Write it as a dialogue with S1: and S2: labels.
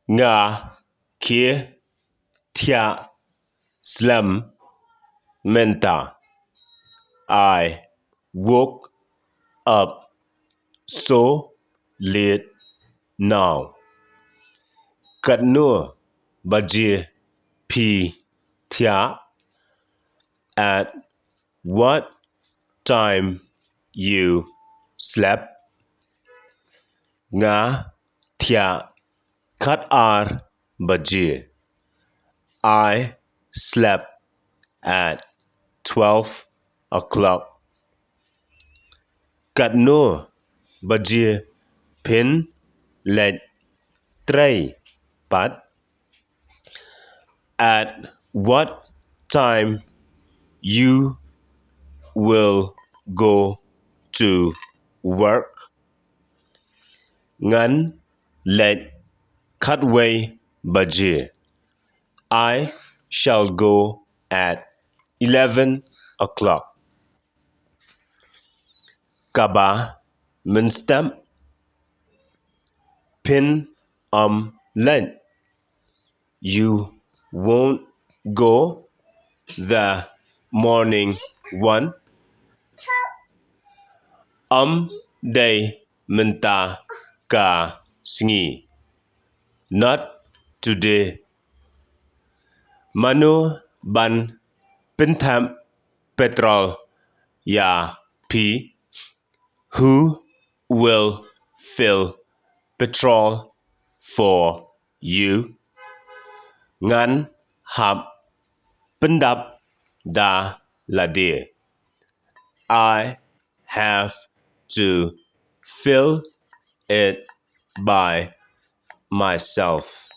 S1: Nga, khie, thiah, slem, menta. I woke up so late now. Cắt nửa bajia pi thiah. At what time you slept? Nga thiah kat ar bajia. I slept at 12 o'clock. Cắt nửa bajia pin lệch tray pat. At what time you will go to work? Ngắn lệch cutway bajia. I shall go at 11 o'clock. Kaba minstamp pin length. You won't go the morning one. Day minta ka sngi. Not today. Manu ban pintam petrol ya pi. Who will fill petrol for you? Ngan hap pendap da ladir. I have to fill it by myself.